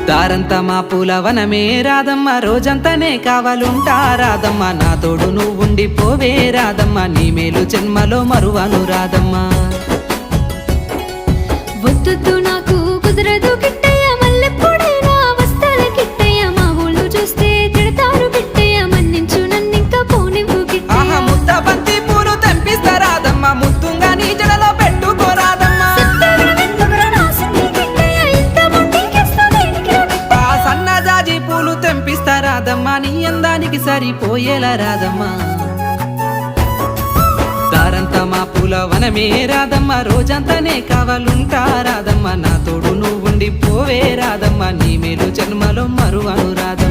దారంతా మా పూలవనమే రాదమ్మ, రోజంతానే కావాలుంటా రాదమ్మ, నా తోడు నువ్వుండి పోవే రాదమ్మ, నీ మేలు జన్మలో మరువను రాదమ్మ. వద్దొద్దు నాకు కుదరదు కిట్టయ్య, మల్లెప్పుడైనా వస్తాల కిట్టయ్య, మా ఊళ్ళు చూస్తే తిడతారు కిట్టయ్య, మన్నించు నన్నింకా పోనివ్వు కిట్టయ్య. ఆహా ముద్ద బంతి పూలు తెంపిస్తా రాదమ్మ, ముద్దుంగా నీ జడలో పెట్టుకోరాదమ్మ. ఆ సన్నజాజి పూలు తెంపిస్తా రాదమ్మ, నీ అందానికి సరిపోయేలా రాదమ్మ. దారంతా మా పూలవనమే రాదమ్మ, రోజంతానే కావాలుంటా రాదమ్మ, నా తోడు నువ్వుండి పోవే రాదమ్మ, నీ మేలు జన్మలో మరువను రాదమ్మ.